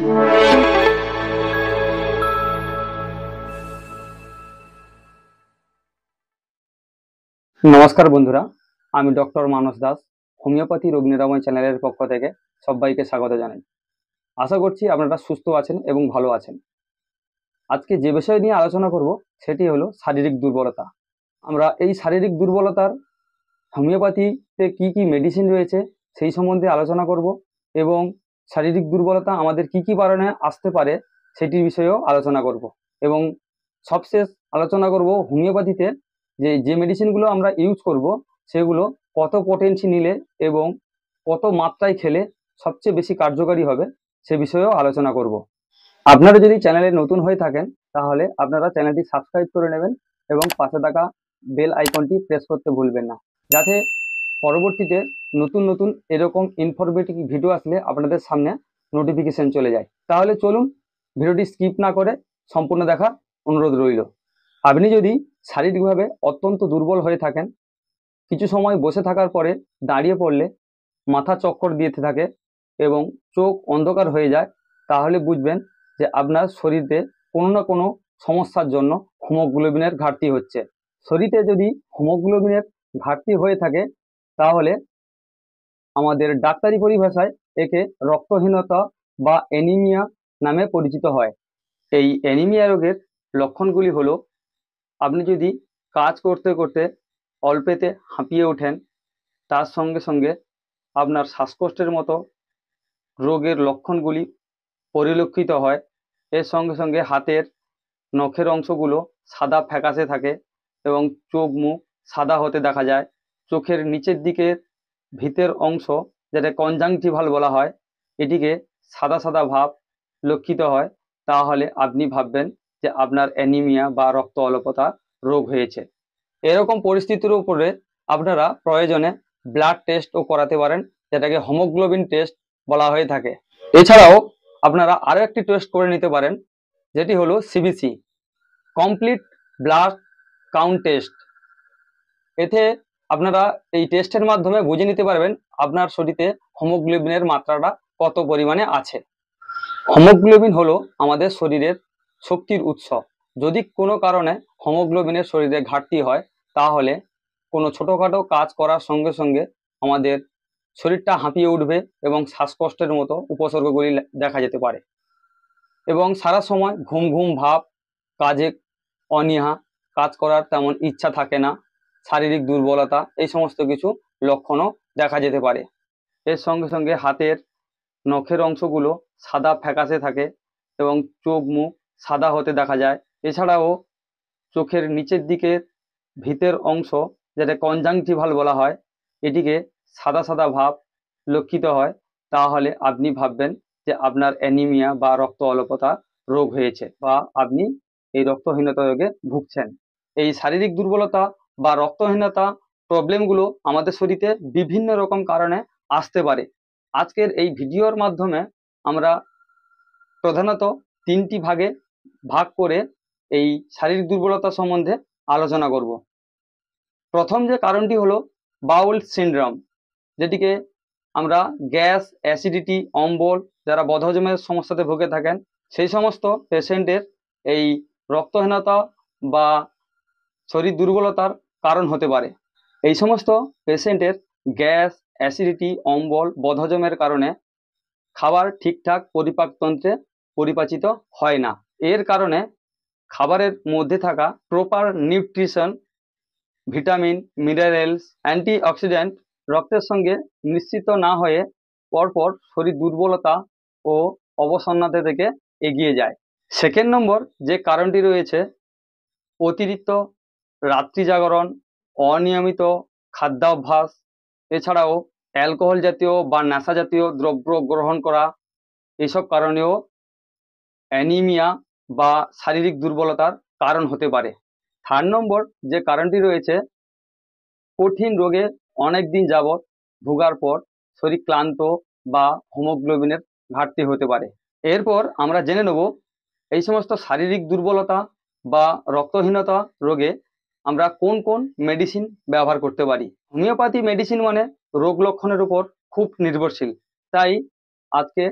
नमस्कार बंधुरा, आमी डॉक्टर मानस दास होमिओपैथी रोग निरामय चैनल पक्ष থেকে সবাইকে স্বাগত জানাই। আশা করছি আপনারা সুস্থ আছেন এবং ভালো আছেন। আজকে যে বিষয় নিয়ে আলোচনা করব সেটি হলো শারীরিক দুর্বলতা। আমরা এই শারীরিক দুর্বলতার হোমিওপ্যাথিতে কি কি মেডিসিন রয়েছে সেই সম্বন্ধে আলোচনা করব এবং শারীরিক দুর্বলতা আমাদের কি কি কারণে আসতে পারে সেটির বিষয়েও আলোচনা করব এবং সবশেষ আলোচনা করব হোমিওপ্যাথিতে যে মেডিসিনগুলো আমরা ইউজ করব সেগুলো কত পোটেন্সি নিলে এবং কত মাত্রায় খেলে সবচেয়ে বেশি কার্যকারী হবে সে বিষয়েও আলোচনা করব। আপনারা যদি চ্যানেলে নতুন হয়ে থাকেন তাহলে আপনারা চ্যানেলটি সাবস্ক্রাইব করে নেবেন এবং পাশে থাকা বেল আইকনটি প্রেস করতে ভুলবেন না, যাতে পরবর্তীতে নতুন নতুন এরকম ইনফরমেটিভ ভিডিও আসলে আপনাদের সামনে নোটিফিকেশন চলে যায়। তাহলে চলুন ভিডিওটি স্কিপ না করে সম্পূর্ণ দেখার অনুরোধ রইল। আপনি যদি শারীরিকভাবে অত্যন্ত দুর্বল হয়ে থাকেন, কিছু সময় বসে থাকার পরে দাঁড়িয়ে পড়লে মাথা চক্কর দিতে থাকে এবং চোখ অন্ধকার হয়ে যায়, তাহলে বুঝবেন যে আপনার শরীরে কোনো না কোনো সমস্যার জন্য হিমোগ্লোবিনের ঘাটতি হচ্ছে। শরীরে যদি হিমোগ্লোবিনের ঘাটতি হয়ে থাকে তাহলে আমাদের ডাক্তারি পরিভাষায় একে রক্তহীনতা বা অ্যানিমিয়া নামে পরিচিত হয়। এই অ্যানিমিয়া রোগের লক্ষণগুলি হলো, আপনি যদি কাজ করতে করতে অল্পেতে হাঁপিয়ে ওঠেন, তার সঙ্গে সঙ্গে আপনার শ্বাসকষ্টের মতো রোগের লক্ষণগুলি পরিলক্ষিত হয়। এর সঙ্গে সঙ্গে হাতের নখের অংশগুলো সাদা ফ্যাকাশে থাকে এবং চোখ মুখ সাদা হতে দেখা যায়। চোখের নিচের দিকের ভিতের অংশ, যেটা কনজাংটিভাল বলা হয়, এটিকে সাদা সাদা ভাব লক্ষিত হয়। তাহলে আপনি ভাববেন যে আপনার অ্যানিমিয়া বা রক্ত অল্পতা রোগ হয়েছে। এরকম পরিস্থিতির উপরে আপনারা প্রয়োজনে ব্লাড টেস্টও করাতে পারেন, যেটাকে হিমোগ্লোবিন টেস্ট বলা হয়ে থাকে। এছাড়াও আপনারা আরও একটি টেস্ট করে নিতে পারেন, যেটি হলো CBC, complete blood count test. এতে আপনারা এই টেস্টের মাধ্যমে বুঝে নিতে পারবেন আপনার শরীরে হিমোগ্লোবিনের মাত্রাটা কত পরিমাণে আছে। হিমোগ্লোবিন হলো আমাদের শরীরের শক্তির উৎস। যদি কোনো কারণে হিমোগ্লোবিনের শরীরে ঘাটতি হয় তাহলে কোনো ছোটোখাটো কাজ করার সঙ্গে সঙ্গে আমাদের শরীরটা হাঁপিয়ে উঠবে এবং শ্বাসকষ্টের মতো উপসর্গগুলি দেখা যেতে পারে এবং সারা সময় ঘুম ঘুম ভাব, কাজে অনীহা, কাজ করার তেমন ইচ্ছা থাকে না, শারীরিক দুর্বলতা, এই সমস্ত কিছু লক্ষণও দেখা যেতে পারে। এর সঙ্গে সঙ্গে হাতের নখের অংশগুলো সাদা ফ্যাকাশে থাকে এবং চোখ মুখ সাদা হতে দেখা যায়। এছাড়াও চোখের নিচের দিকে ভিতের অংশ, যেটা কনজাংটিভাল বলা হয়, এটিকে সাদা সাদা ভাব লক্ষিত হয়। তাহলে আপনি ভাববেন যে আপনার অ্যানিমিয়া বা রক্ত অল্পতা রোগ হয়েছে বা আপনি এই রক্তহীনতা রোগে ভুগছেন। এই শারীরিক দুর্বলতা বা রক্তহীনতা প্রবলেমগুলো আমাদের শরীরে বিভিন্ন রকম কারণে আসতে পারে। আজকের এই ভিডিওর মাধ্যমে আমরা প্রধানত তিনটি ভাগে ভাগ করে এই শারীরিক দুর্বলতা সম্বন্ধে আলোচনা করব। প্রথম যে কারণটি হলো বাউল সিনড্রোম, যেটিকে আমরা গ্যাস, অ্যাসিডিটি, অম্বল, যারা বদহজমের সমস্যাতে ভুগে থাকেন সেই সমস্ত পেশেন্টের এই রক্তহীনতা বা শরীর দুর্বলতার কারণ হতে পারে। এই সমস্ত পেশেন্টের গ্যাস, অ্যাসিডিটি, অম্বল, বদহজমের কারণে খাবার ঠিকঠাক পরিপাকতন্ত্রে পরিপাচিত হয় না। এর কারণে খাবারের মধ্যে থাকা proper nutrition, vitamin, minerals, antioxidant রক্তের সঙ্গে মিশ্রিত না হয়ে পরপর শরীর দুর্বলতা ও অবসন্নতা থেকে এগিয়ে যায়। সেকেন্ড নম্বর যে কারণটি রয়েছে, অতিরিক্ত রাত্রি জাগরণ, অনিয়মিত খাদ্যাভ্যাস, এছাড়াও অ্যালকোহল জাতীয় বা নেশা জাতীয় দ্রব্য গ্রহণ করা, এসব কারণেও অ্যানিমিয়া বা শারীরিক দুর্বলতার কারণ হতে পারে। থার্ড নম্বর যে কারণটি রয়েছে, কঠিন রোগে অনেক দিন যাবৎ ভোগার পর শরীর ক্লান্ত বা হিমোগ্লোবিনের ঘাটতি হতে পারে। এরপর আমরা জেনে নেব এই সমস্ত শারীরিক দুর্বলতা বা রক্তহীনতা রোগে আমরা কোন কোন মেডিসিন ব্যবহার করতে পারি। হোমিওপ্যাথি মেডিসিন মানে রোগ লক্ষণের উপর খুব নির্ভরশীল, তাই আজকে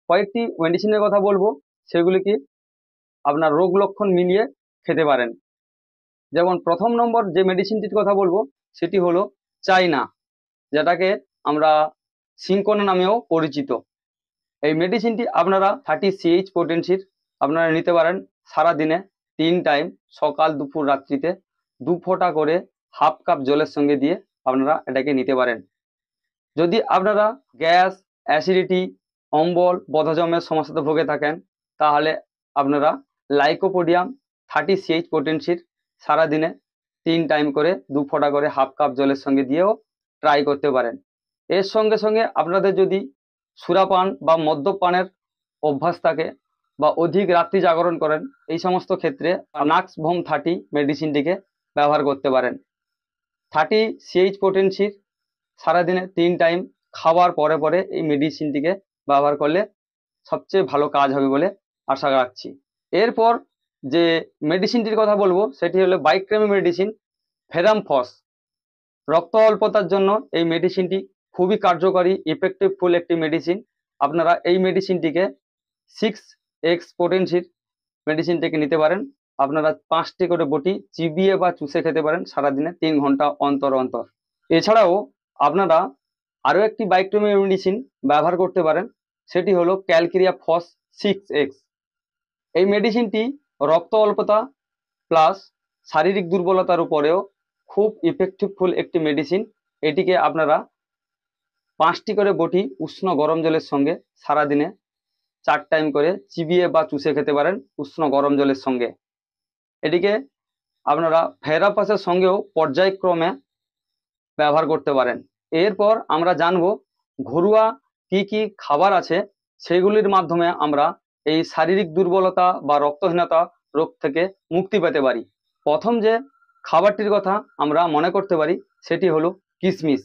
কয়েকটি মেডিসিনের কথা বলবো, সেগুলি কি আপনার রোগ লক্ষণ মিলিয়ে খেতে পারেন। যেমন প্রথম নম্বর যে মেডিসিনটির কথা বলবো সেটি হলো চাইনা, যেটাকে আমরা সিঙ্কোনা নামেও পরিচিত। এই মেডিসিনটি আপনারা 30 CH পোটেন্সির আপনারা নিতে পারেন সারা দিনে 3 টাইম, সকাল দুপুর রাত্রিতে 2 ফোঁটা করে হাফ কাপ জলের সঙ্গে দিয়ে আপনারা এটাকে নিতে পারেন। যদি আপনারা গ্যাস, অ্যাসিডিটি, অম্বল, বদহজমের সমস্যাতে ভুগে থাকেন, তাহলে আপনারা লাইকোপোডিয়াম 30 CH পোটেন্সির সারা দিনে 3 টাইম করে 2 ফোঁটা করে হাফ কাপ জলের সঙ্গে দিয়েও ট্রাই করতে পারেন। এর সঙ্গে সঙ্গে আপনাদের যদি সুরাপান বা মদ্যপানের অভ্যাস থাকে বা অধিক রাত্রি জাগরণ করেন, এই সমস্ত ক্ষেত্রে নাক্সভোম 30 মেডিসিনটিকে ব্যবহার করতে পারেন। 30 CH পোটেন্সির সারাদিনে 3 টাইম খাওয়ার পরে পরে এই মেডিসিনটিকে ব্যবহার করলে সবচেয়ে ভালো কাজ হবে বলে আশা রাখছি। এরপর যে মেডিসিনটির কথা বলবো সেটি হলো বাইক্রেমি মেডিসিন ফেরামফস। রক্ত অল্পতার জন্য এই মেডিসিনটি খুবই কার্যকরী, ইফেক্টিভফুল একটি মেডিসিন। আপনারা এই মেডিসিনটিকে 6x পোটেন্সির মেডিসিনটিকে নিতে পারেন। আপনারা 5টি করে বটি চিবিয়ে বা চুষে খেতে পারেন সারাদিনে 3 ঘন্টা অন্তর অন্তর। এছাড়াও আপনারা আরও একটি বাইক্রেমি মেডিসিন ব্যবহার করতে পারেন, সেটি হলো ক্যালকেরিয়া ফস 6x। এই মেডিসিনটি রক্ত অল্পতা প্লাস শারীরিক দুর্বলতার উপরেও খুব ইফেক্টিভফুল একটি মেডিসিন। এটিকে আপনারা 5টি করে বটি উষ্ণ গরম জলের সঙ্গে সারাদিনে 4 টাইম করে চিবিয়ে বা চুষে খেতে পারেন উষ্ণ গরম জলের সঙ্গে। এটিকে আপনারা ফেরাপাসের সঙ্গেও পর্যায়ক্রমে ব্যবহার করতে পারেন। এরপর আমরা জানব ঘরোয়া কি কি খাবার আছে, সেগুলির মাধ্যমে আমরা এই শারীরিক দুর্বলতা বা রক্তহীনতা রোগ থেকে মুক্তি পেতে পারি। প্রথম যে খাবারটির কথা আমরা মনে করতে পারি সেটি হলো কিশমিশ।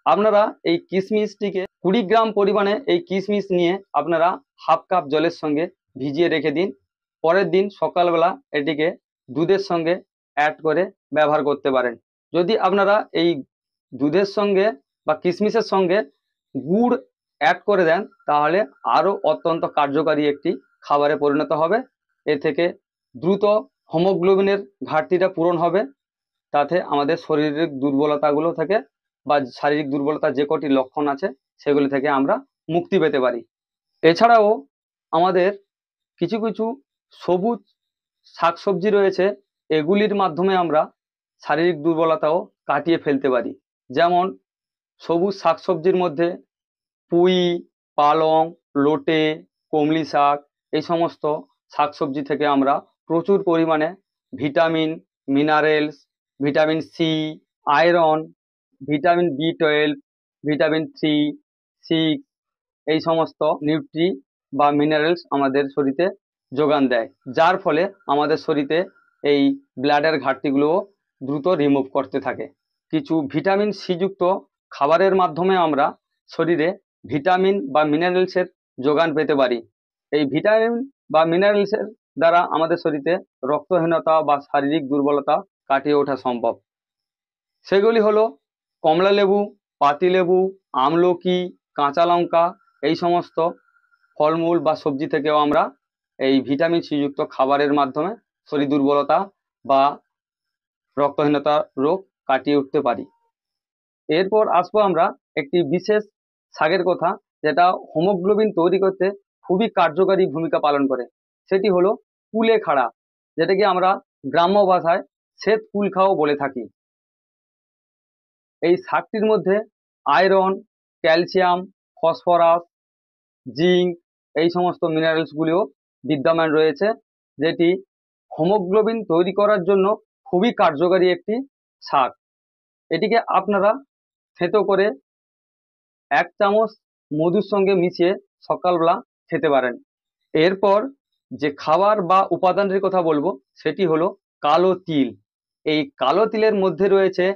আপনারা এই কিশমিশটিকে 20 গ্রাম পরিমাণে এই কিশমিশ নিয়ে আপনারা হাফ কাপ জলের সঙ্গে ভিজিয়ে রেখে দিন। পরের দিন সকালবেলা এটিকে দুধের সঙ্গে অ্যাড করে ব্যবহার করতে পারেন। যদি আপনারা এই দুধের সঙ্গে বা কিশমিশের সঙ্গে গুড় অ্যাড করে দেন, তাহলে আরও অত্যন্ত কার্যকারী একটি খাবারে পরিণত হবে। এ থেকে দ্রুত হিমোগ্লোবিনের ঘাটতিটা পূরণ হবে, তাতে আমাদের শরীরের দুর্বলতাগুলো থেকে বা শারীরিক দুর্বলতার যে কটি লক্ষণ আছে সেগুলি থেকে আমরা মুক্তি পেতে পারি। এছাড়াও আমাদের কিছু কিছু সবুজ শাকসবজি রয়েছে, এগুলির মাধ্যমে আমরা শারীরিক দুর্বলতাও কাটিয়ে ফেলতে পারি। যেমন সবুজ শাকসবজির মধ্যে পুঁই, পালং, লোটে, কমলি শাক, এই সমস্ত শাকসবজি থেকে আমরা প্রচুর পরিমাণে vitamin, minerals, vitamin C, iron, vitamin B12, vitamin 3, 6, এই সমস্ত নিউট্রি বা মিনারেলস আমাদের শরীরে যোগান দেয়, যার ফলে আমাদের শরীরে এই ব্লাডের ঘাটতিগুলোও দ্রুত রিমুভ করতে থাকে। কিছু ভিটামিন সি যুক্ত খাবারের মাধ্যমে আমরা শরীরে ভিটামিন বা মিনারেলসের যোগান পেতে পারি। এই ভিটামিন বা মিনারেলসের দ্বারা আমাদের শরীরে রক্তহীনতা বা শারীরিক দুর্বলতা কাটিয়ে ওঠা সম্ভব। সেগুলি হলো কমলা লেবু, পাতিলেবু, আমলকি, কাঁচা লঙ্কা, এই সমস্ত ফলমূল বা সবজি থেকেও আমরা এই ভিটামিন সি যুক্ত খাবারের মাধ্যমে শরীর দুর্বলতা বা রক্তহীনতা রোগ কাটিয়ে উঠতে পারি। এরপর আসবো আমরা একটি বিশেষ শাকের কথা, যেটা হিমোগ্লোবিন তৈরি করতে খুবই কার্যকারী ভূমিকা পালন করে। সেটি হলো কুলেখাড়া, যেটাকে আমরা গ্রাম্য ভাষায় শ্বেত কুলখাও বলে থাকি। এই শাকটির মধ্যে আয়রন, ক্যালসিয়াম, ফসফরাস, জিঙ্ক, এই সমস্ত মিনারেলসগুলিও বিদ্যমান রয়েছে, যেটি হিমোগ্লোবিন তৈরি করার জন্য খুবই কার্যকারী একটি শাক। এটিকে আপনারা থেতো করে 1 চামচ মধুর সঙ্গে মিশিয়ে সকালবেলা খেতে পারেন। এরপর যে খাবার বা উপাদানটির কথা বলবো সেটি হলো কালো তিল। এই কালো তিলের মধ্যে রয়েছে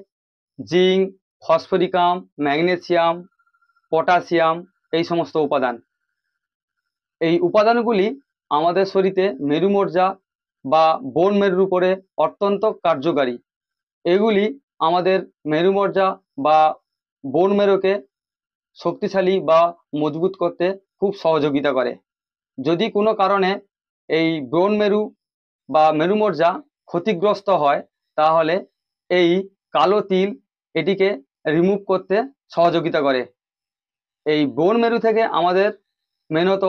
জিঙ্ক, ফসফরিকাম, ম্যাগনেসিয়াম, পটাশিয়াম, এই সমস্ত উপাদান। এই উপাদানগুলি আমাদের শরীরে মেরুমজ্জা বা বোন মেরুর উপরে অত্যন্ত কার্যকারী। এগুলি আমাদের মেরুমজ্জা বা বোন মেরুকে শক্তিশালী বা মজবুত করতে খুব সহযোগিতা করে। যদি কোনো কারণে এই ব্রণ মেরু বা মেরুমজ্জা ক্ষতিগ্রস্ত হয়, তাহলে এই কালো তিল এটিকে রিমুভ করতে সহযোগিতা করে। এই বোন মেরু থেকে আমাদের মেনত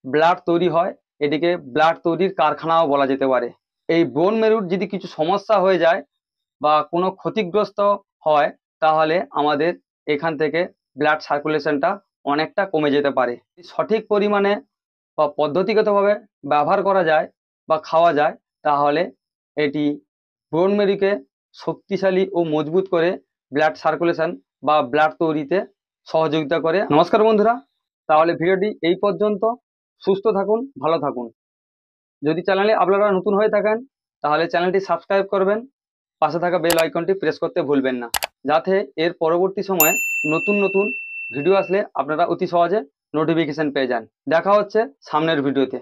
ব্লাড তৈরি হয়, এটিকে ব্লাড তৈরির কারখানাও বলা যেতে পারে। এই বোন মেরুর যদি কিছু সমস্যা হয়ে যায় বা কোনো ক্ষতিগ্রস্ত হয়, তাহলে আমাদের এখান থেকে ব্লাড সার্কুলেশনটা অনেকটা কমে যেতে পারে। সঠিক পরিমাণে বা পদ্ধতিগতভাবে ব্যবহার করা যায় বা খাওয়া যায়, তাহলে এটি বোন মেরুকে শক্তিশালী ও মজবুত করে ব্লাড সার্কুলেশন বা ব্লাড তৈরিতে সহযোগিতা করে। নমস্কার বন্ধুরা, তাহলে ভিডিওটি এই পর্যন্ত। সুস্থ থাকুন, ভালো থাকুন। যদি চ্যানেলে আপনারা নতুন হয়ে থাকেন, তাহলে চ্যানেলটি সাবস্ক্রাইব করবেন, পাশে থাকা বেল আইকনটি প্রেস করতে ভুলবেন না, যাতে এর পরবর্তী সময়ে নতুন নতুন ভিডিও আসলে আপনারা অতি সহজে নোটিফিকেশন পেয়ে যান। দেখা হচ্ছে সামনের ভিডিওতে।